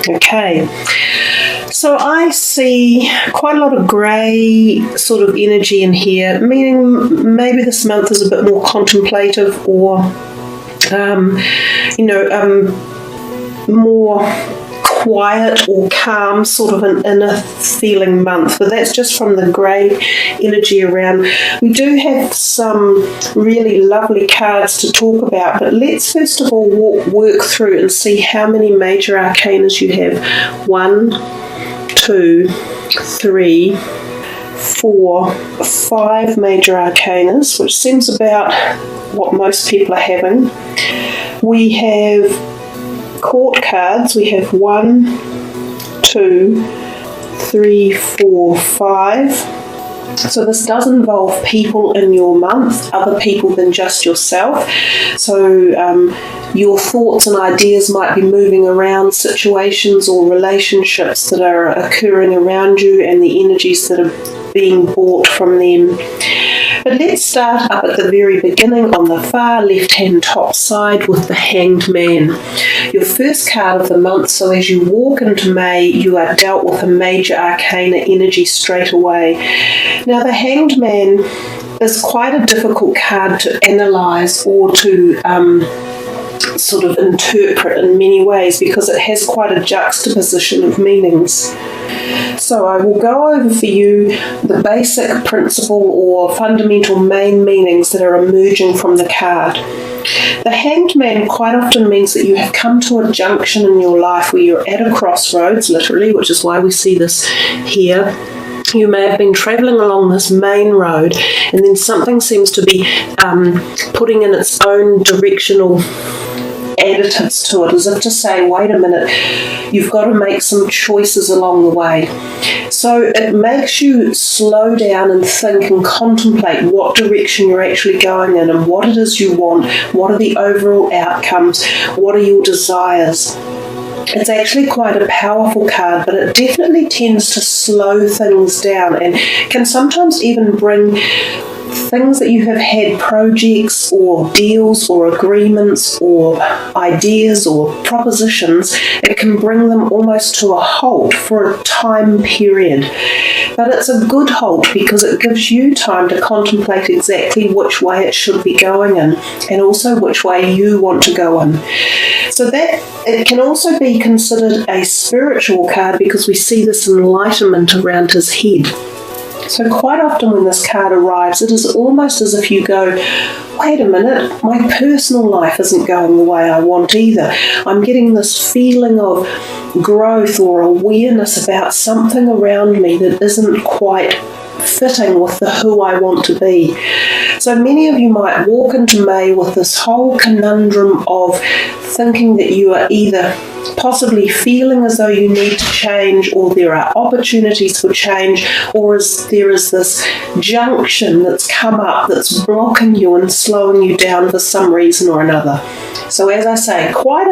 Okay, so I see quite a lot of grey sort of energy in here, meaning maybe this month is a bit more contemplative or, more quiet or calm, sort of an inner feeling month, but that's just from the grey energy around. We do have some really lovely cards to talk about, but let's first of all work through and see how many major arcanas you have. 1, 2, 3, 4, 5 major arcanas, which seems about what most people are having. We have court cards. We have 1, 2, 3, 4, 5. So this does involve people in your month, other people than just yourself. So your thoughts and ideas might be moving around situations or relationships that are occurring around you and the energies that are being brought from them. But let's start up at the very beginning on the far left-hand top side with the Hanged Man. Your first card of the month, so as you walk into May, you are dealt with a major arcana energy straight away. Now, the Hanged Man is quite a difficult card to analyse or to sort of interpret in many ways because it has quite a juxtaposition of meanings. So I will go over for you the basic principle or fundamental main meanings that are emerging from the card. The Hanged Man quite often means that you have come to a junction in your life where you're at a crossroads, literally, which is why we see this here. You may have been travelling along this main road and then something seems to be putting in its own directional additives to it, as if to say, wait a minute, you've got to make some choices along the way. So it makes you slow down and think and contemplate what direction you're actually going in and what it is you want, what are the overall outcomes, what are your desires. It's actually quite a powerful card, but it definitely tends to slow things down and can sometimes even bring things that you have had, projects or deals or agreements or ideas or propositions, it can bring them almost to a halt for a time period. But it's a good halt because it gives you time to contemplate exactly which way it should be going in and also which way you want to go in. So that it can also be considered a spiritual card because we see this enlightenment around his head. So quite often when this card arrives, it is almost as if you go, wait a minute, my personal life isn't going the way I want either. I'm getting this feeling of growth or awareness about something around me that isn't quite fitting with the who I want to be. So many of you might walk into May with this whole conundrum of thinking that you are either possibly feeling as though you need to change, or there are opportunities for change, or there is this junction that's come up that's blocking you and slowing you down for some reason or another. So as I say, quite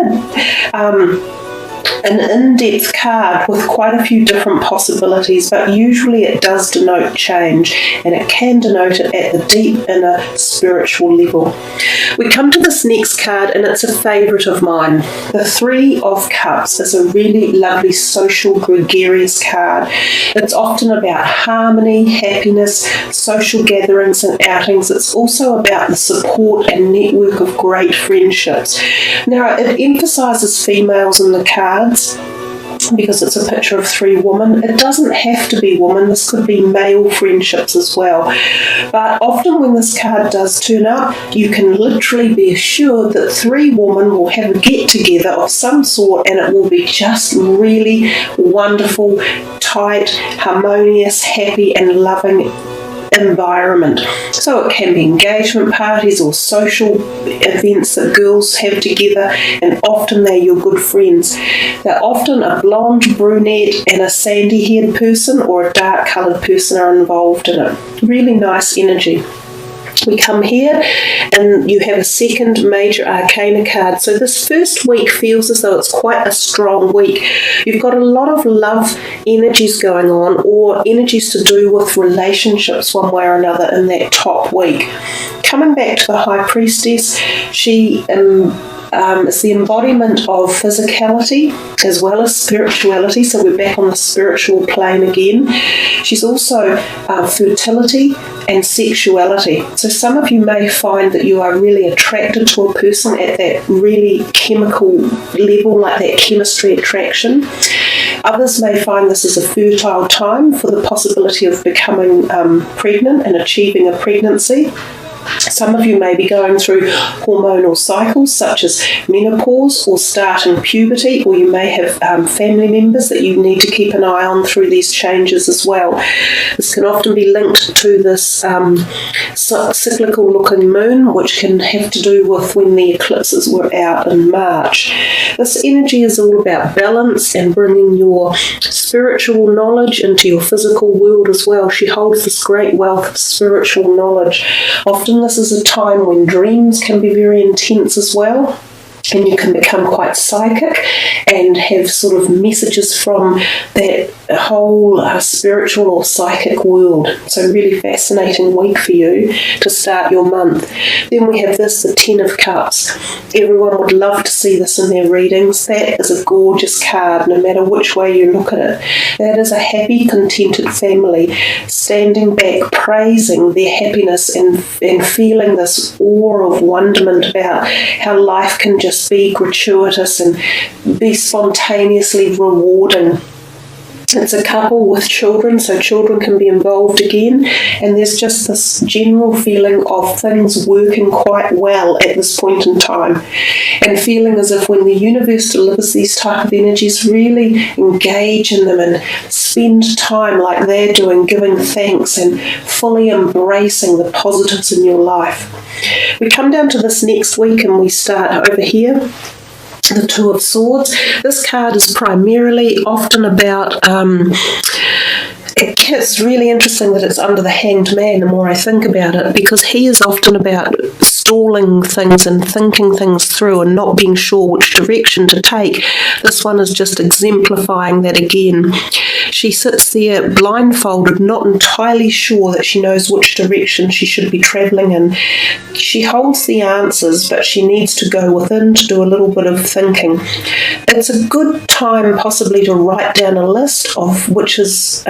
an in-depth card with quite a few different possibilities, but usually it does denote change, and it can denote it at the deep inner spiritual level. We come to this next card, and it's a favourite of mine. The Three of Cups is a really lovely social gregarious card. It's often about harmony, happiness, social gatherings and outings. It's also about the support and network of great friendships. Now, it emphasises females in the cards because it's a picture of three women. It doesn't have to be women, this could be male friendships as well. But often when this card does turn up, you can literally be assured that three women will have a get-together of some sort, and it will be just really wonderful, tight, harmonious, happy and loving environment. So it can be engagement parties or social events that girls have together, and often they're your good friends. They're often a blonde, brunette and a sandy-haired person or a dark-coloured person are involved in it. Really nice energy. We come here and you have a second major arcana card. So this first week feels as though it's quite a strong week. You've got a lot of love energies going on, or energies to do with relationships one way or another in that top week. Coming back to the High Priestess, she It's the embodiment of physicality as well as spirituality, so we're back on the spiritual plane again. She's also fertility and sexuality. So some of you may find that you are really attracted to a person at that really chemical level, like that chemistry attraction. Others may find this is a fertile time for the possibility of becoming pregnant and achieving a pregnancy. Some of you may be going through hormonal cycles such as menopause or starting puberty, or you may have family members that you need to keep an eye on through these changes as well. This can often be linked to this cyclical looking moon, which can have to do with when the eclipses were out in March. This energy is all about balance and bringing your spiritual knowledge into your physical world as well. She holds this great wealth of spiritual knowledge. Often this is a time when dreams can be very intense as well, and you can become quite psychic and have sort of messages from that whole spiritual or psychic world. So really fascinating week for you to start your month. Then we have this, the Ten of Cups. Everyone would love to see this in their readings. That is a gorgeous card, no matter which way you look at it. That is a happy, contented family standing back, praising their happiness and feeling this awe of wonderment about how life can just be gratuitous and be spontaneously rewarding. It's a couple with children, so children can be involved again, and there's just this general feeling of things working quite well at this point in time, and feeling as if when the universe delivers these type of energies, really engage in them and spend time like they're doing, giving thanks and fully embracing the positives in your life. We come down to this next week and we start over here, the Two of Swords. This card is primarily often about it's really interesting that it's under the Hanged Man the more I think about it, because he is often about stalling things and thinking things through and not being sure which direction to take. This one is just exemplifying that again. She sits there blindfolded, not entirely sure that she knows which direction she should be travelling in. She holds the answers, but she needs to go within to do a little bit of thinking. It's a good time possibly to write down a list of which is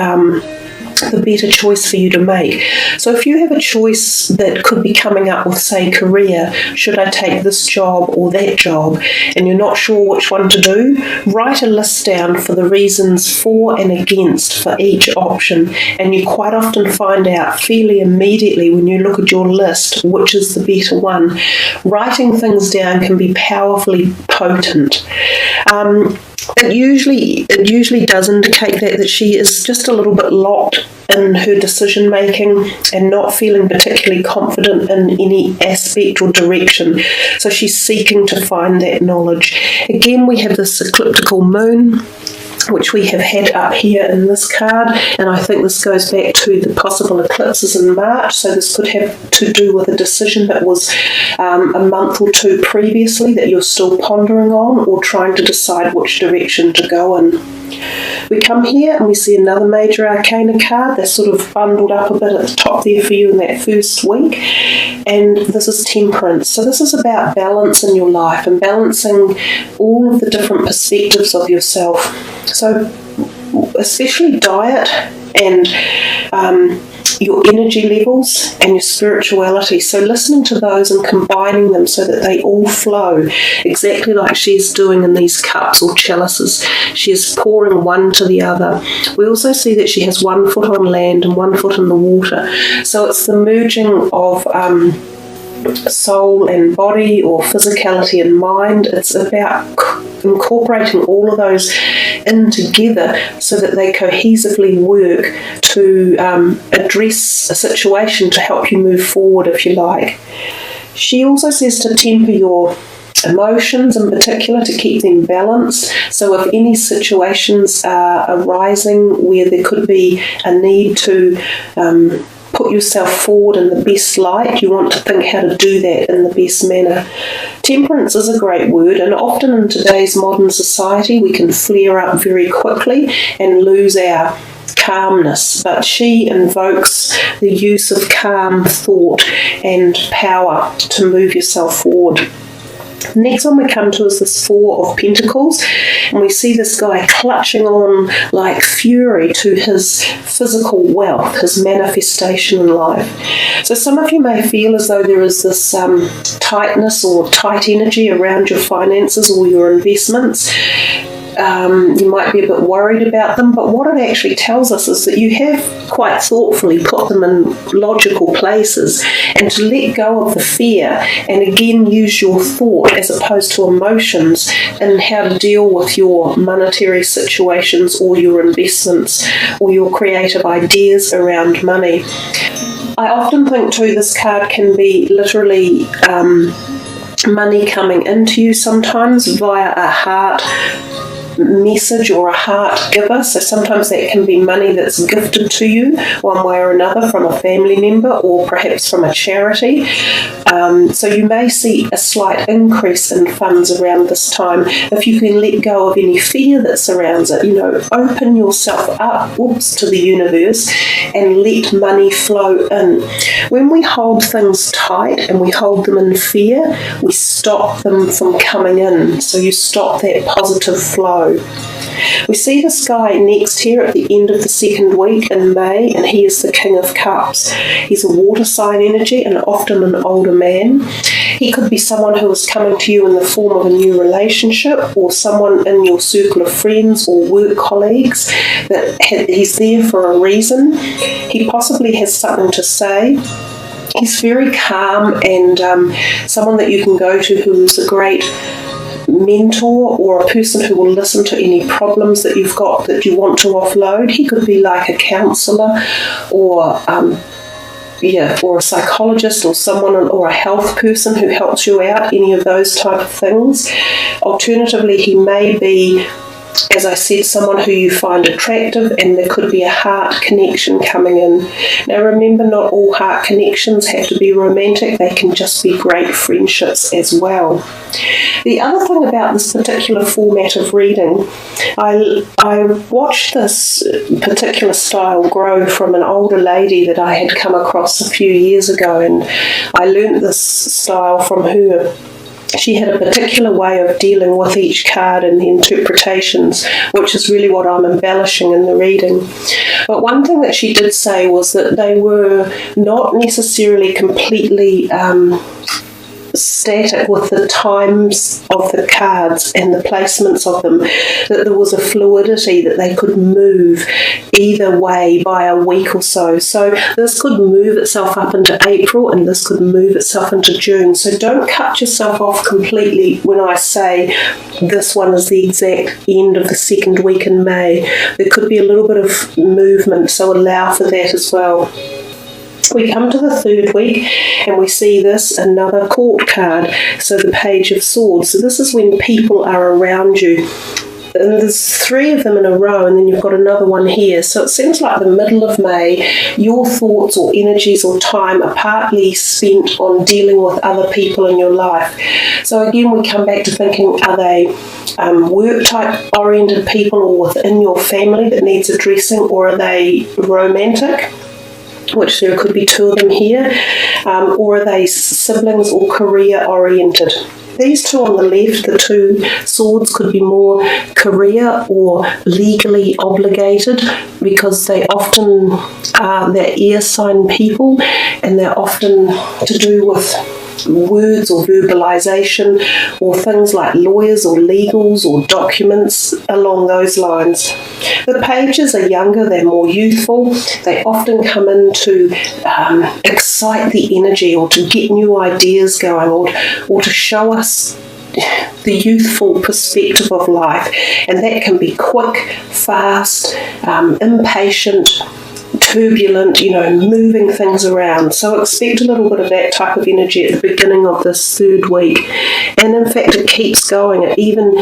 the better choice for you to make. So if you have a choice that could be coming up with, say, career, should I take this job or that job, and you're not sure which one to do, write a list down for the reasons for and against for each option, and you quite often find out fairly immediately when you look at your list which is the better one. Writing things down can be powerfully potent. It usually does indicate that she is just a little bit locked in her decision making and not feeling particularly confident in any aspect or direction. So she's seeking to find that knowledge. Again, we have this ecliptical moon, which we have had up here in this card, and I think this goes back to the possible eclipses in March, so this could have to do with a decision that was a month or two previously that you're still pondering on or trying to decide which direction to go in. We come here and we see another major arcana card that's sort of bundled up a bit at the top there for you in that first week, and this is Temperance. So this is about balance in your life and balancing all of the different perspectives of yourself. So especially diet and your energy levels and your spirituality. So listening to those and combining them so that they all flow exactly like she's doing in these cups or chalices. She is pouring one to the other. We also see that she has 1 foot on land and 1 foot in the water. So it's the merging of soul and body, or physicality and mind. It's about incorporating all of those in together so that they cohesively work to address a situation to help you move forward, if you like. She also says to temper your emotions in particular, to keep them balanced. So if any situations are arising where there could be a need to put yourself forward in the best light, you want to think how to do that in the best manner. Temperance is a great word, and often in today's modern society we can flare up very quickly and lose our calmness, but she invokes the use of calm thought and power to move yourself forward. The next one we come to is this Four of Pentacles, and we see this guy clutching on like fury to his physical wealth, his manifestation in life. So some of you may feel as though there is this tightness or tight energy around your finances or your investments. You might be a bit worried about them, but what it actually tells us is that you have quite thoughtfully put them in logical places, and to let go of the fear and again use your thought as opposed to emotions in how to deal with your monetary situations or your investments or your creative ideas around money. I often think too this card can be literally money coming into you sometimes via a heart message or a heart giver. So sometimes that can be money that's gifted to you one way or another from a family member or perhaps from a charity. So you may see a slight increase in funds around this time if you can let go of any fear that surrounds it. Open yourself up to the universe and let money flow in. When we hold things tight and we hold them in fear, we stop them from coming in. So you stop that positive flow. We see this guy next here at the end of the second week in May, and he is the King of Cups. He's a water sign energy and often an older man. He could be someone who is coming to you in the form of a new relationship or someone in your circle of friends or work colleagues that he's there for a reason. He possibly has something to say. He's very calm and someone that you can go to who is a great mentor or a person who will listen to any problems that you've got that you want to offload. He could be like a counsellor or a psychologist or someone or a health person who helps you out, any of those type of things. Alternatively, he may be, as I said, someone who you find attractive, and there could be a heart connection coming in. Now remember, not all heart connections have to be romantic, they can just be great friendships as well. The other thing about this particular format of reading, I watched this particular style grow from an older lady that I had come across a few years ago, and I learnt this style from her. She had a particular way of dealing with each card and the interpretations, which is really what I'm embellishing in the reading. But one thing that she did say was that they were not necessarily completely static with the times of the cards and the placements of them, that there was a fluidity, that they could move either way by a week or so. So this could move itself up into April and this could move itself into June. So don't cut yourself off completely when I say this one is the exact end of the second week in May. There could be a little bit of movement, so allow for that as well. We come to the third week and we see this, another court card, so the Page of Swords. So this is when people are around you. And there's three of them in a row, and then you've got another one here. So it seems like the middle of May, your thoughts or energies or time are partly spent on dealing with other people in your life. So again, we come back to thinking, are they work-type oriented people or within your family that needs addressing, or are they romantic? Which there could be two of them here, or are they siblings or career oriented? These two on the left, the two swords, could be more career or legally obligated, because they often are, they're air sign people, and they're often to do with words or verbalization or things like lawyers or legals or documents along those lines. The pages are younger, they're more youthful, they often come in to excite the energy or to get new ideas going or to show us the youthful perspective of life, and that can be quick, fast, impatient, turbulent, moving things around. So expect a little bit of that type of energy at the beginning of this third week. And in fact, it keeps going. It even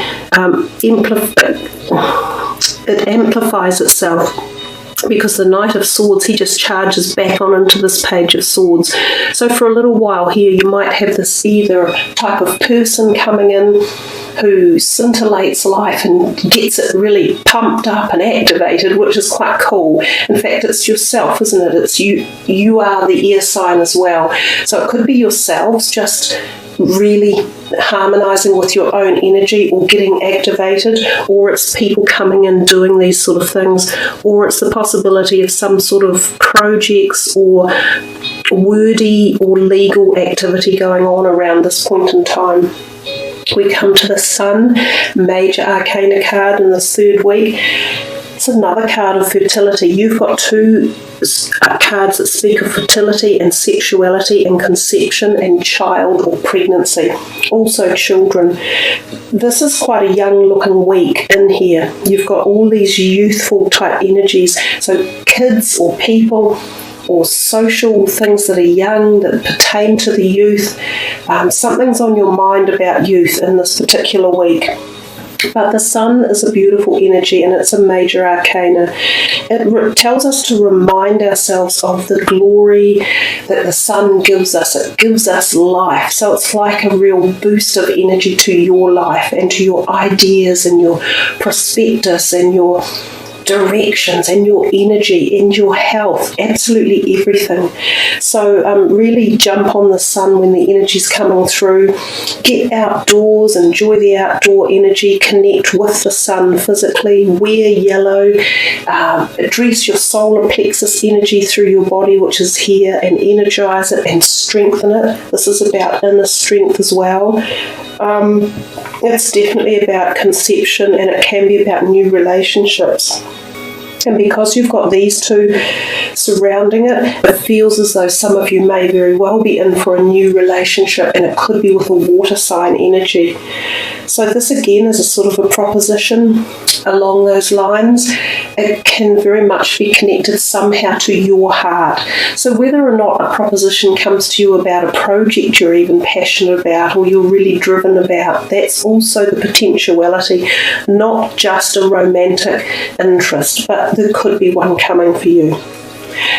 it amplifies itself, because the Knight of Swords, he just charges back on into this Page of Swords. So for a little while here, you might have this either type of person coming in who scintillates life and gets it really pumped up and activated, which is quite cool. In fact, it's yourself, isn't it? It's you are the air sign as well. So it could be yourselves just really harmonizing with your own energy or getting activated, or it's people coming in doing these sort of things, or it's the possibility of some sort of projects or wordy or legal activity going on around this point in time. We come to the Sun, major arcana card in this third week. It's another card of fertility. You've got two cards that speak of fertility and sexuality and conception and child or pregnancy. Also children. This is quite a young looking week in here. You've got all these youthful type energies. So kids or people or social things that are young, that pertain to the youth. Something's on your mind about youth in this particular week. But the Sun is a beautiful energy and it's a major arcana. It tells us to remind ourselves of the glory that the Sun gives us. It gives us life. So it's like a real boost of energy to your life and to your ideas and your prospectus and your directions and your energy and your health, absolutely everything. So really jump on the Sun when the energy's coming through. Get outdoors, enjoy the outdoor energy, connect with the Sun physically, wear yellow, address your solar plexus energy through your body, which is here, and energize it and strengthen it. This is about inner strength as well. It's definitely about conception, and it can be about new relationships. And because you've got these two surrounding it, it feels as though some of you may very well be in for a new relationship, and it could be with a water sign energy. So this again is a sort of a proposition along those lines. It can very much be connected somehow to your heart. So whether or not a proposition comes to you about a project you're even passionate about or you're really driven about, that's also the potentiality, not just a romantic interest, but there could be one coming for you.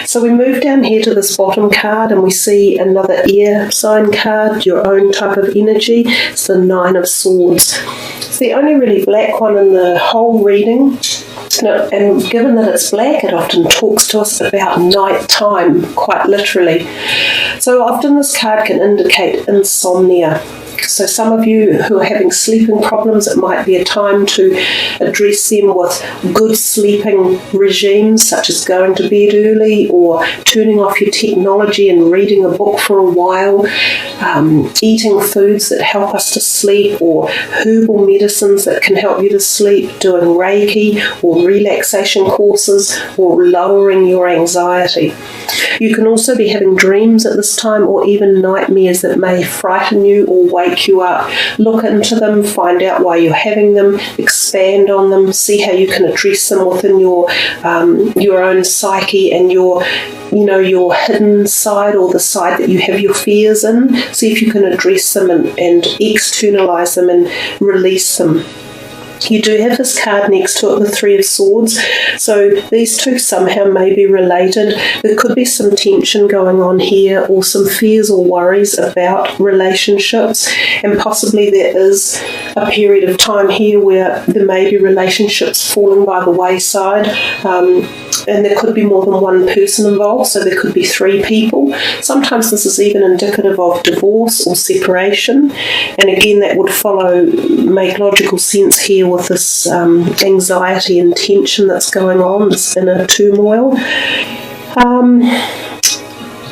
So we move down here to this bottom card and we see another air sign card, your own type of energy. It's the Nine of Swords. It's the only really black one in the whole reading. And given that it's black, it often talks to us about night time, quite literally. So often this card can indicate insomnia. So some of you who are having sleeping problems, it might be a time to address them with good sleeping regimes, such as going to bed early or turning off your technology and reading a book for a while, eating foods that help us to sleep, or herbal medicines that can help you to sleep, doing Reiki or relaxation courses, or lowering your anxiety. You can also be having dreams at this time, or even nightmares that may frighten you or wake you up. Look into them, find out why you're having them, expand on them, see how you can address them within your own psyche and your hidden side, or the side that you have your fears in. See if you can address them and externalize them and release them. You do have this card next to it, the Three of Swords, so these two somehow may be related. There could be some tension going on here, or some fears or worries about relationships, and possibly there is a period of time here where there may be relationships falling by the wayside, and there could be more than one person involved, so there could be three people. Sometimes this is even indicative of divorce or separation, and again that would make logical sense here with this anxiety and tension that's going on, this inner turmoil.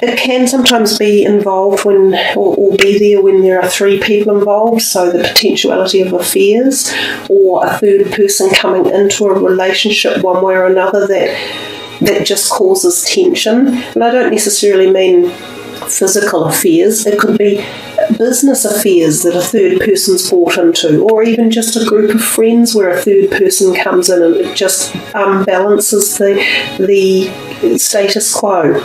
It can sometimes be involved or be there when there are three people involved, so the potentiality of affairs or a third person coming into a relationship one way or another that just causes tension. And I don't necessarily mean physical affairs. It could be business affairs that a third person's brought into, or even just a group of friends where a third person comes in and it just unbalances the status quo.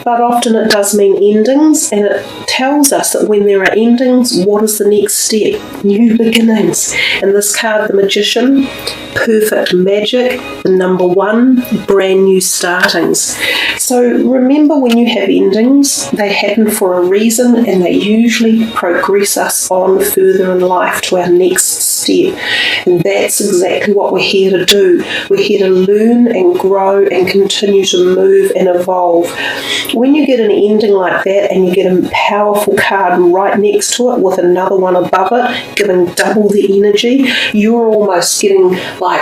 But often it does mean endings, and it tells us that when there are endings, what is the next step? New beginnings. And this card, the Magician, perfect magic, the number one, brand new startings. So remember, when you have endings, they happen for a reason, and they usually progress us on further in life to our next step. And that's exactly what we're here to do. We're here to learn and grow and continue to move and evolve. When you get an ending like that and you get a powerful card right next to it with another one above it, giving double the energy, you're almost getting like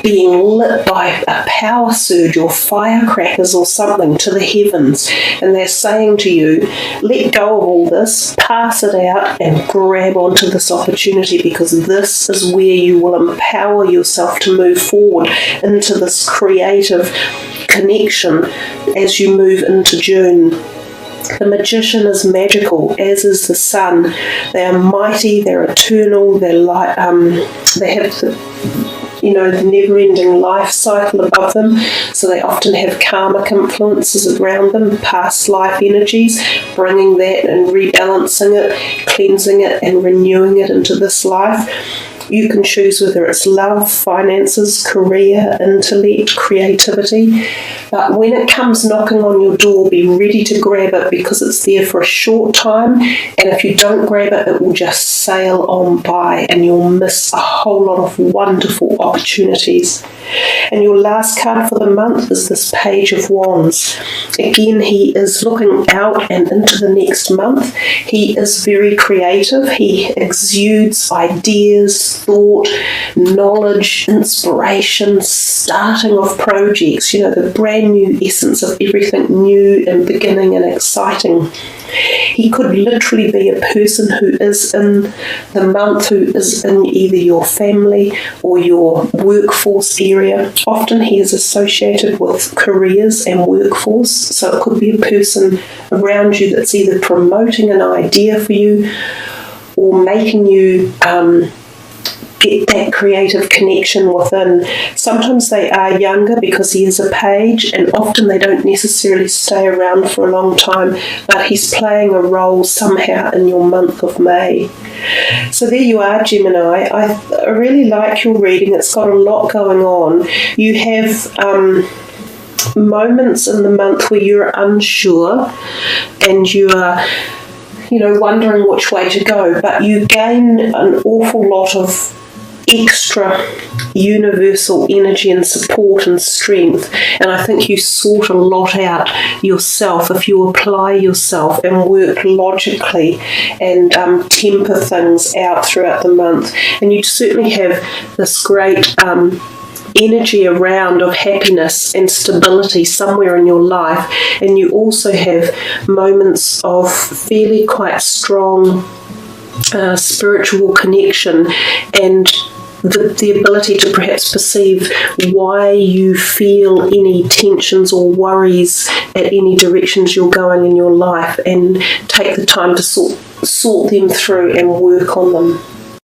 being lit by a power surge or firecrackers or something to the heavens, and they're saying to you, let go of all this, pass it out and grab onto this opportunity, because this is where you will empower yourself to move forward into this creative connection as you move into June. The Magician is magical, as is the sun. They are mighty, they're eternal, they're like, they have the never-ending life cycle above them, so they often have karmic influences around them, past life energies, bringing that and rebalancing it, cleansing it and renewing it into this life. You can choose whether it's love, finances, career, intellect, creativity. But when it comes knocking on your door, be ready to grab it, because it's there for a short time. And if you don't grab it, it will just sail on by and you'll miss a whole lot of wonderful opportunities. And your last card for the month is this Page of Wands. Again, he is looking out and into the next month. He is very creative. He exudes ideas, thought, knowledge, inspiration, starting of projects, the brand new essence of everything new and beginning and exciting. He could literally be a person who is in the month, who is in either your family or your workforce area. Often he is associated with careers and workforce, so it could be a person around you that's either promoting an idea for you or making you get that creative connection within. Sometimes they are younger because he is a page, and often they don't necessarily stay around for a long time, but he's playing a role somehow in your month of May. So there you are, Gemini. I really like your reading. It's got a lot going on. You have moments in the month where you're unsure and you are wondering which way to go, but you gain an awful lot of extra universal energy and support and strength, and I think you sort a lot out yourself if you apply yourself and work logically and temper things out throughout the month. And you certainly have this great energy around of happiness and stability somewhere in your life, and you also have moments of fairly quite strong spiritual connection and the ability to perhaps perceive why you feel any tensions or worries at any directions you're going in your life, and take the time to sort them through and work on them.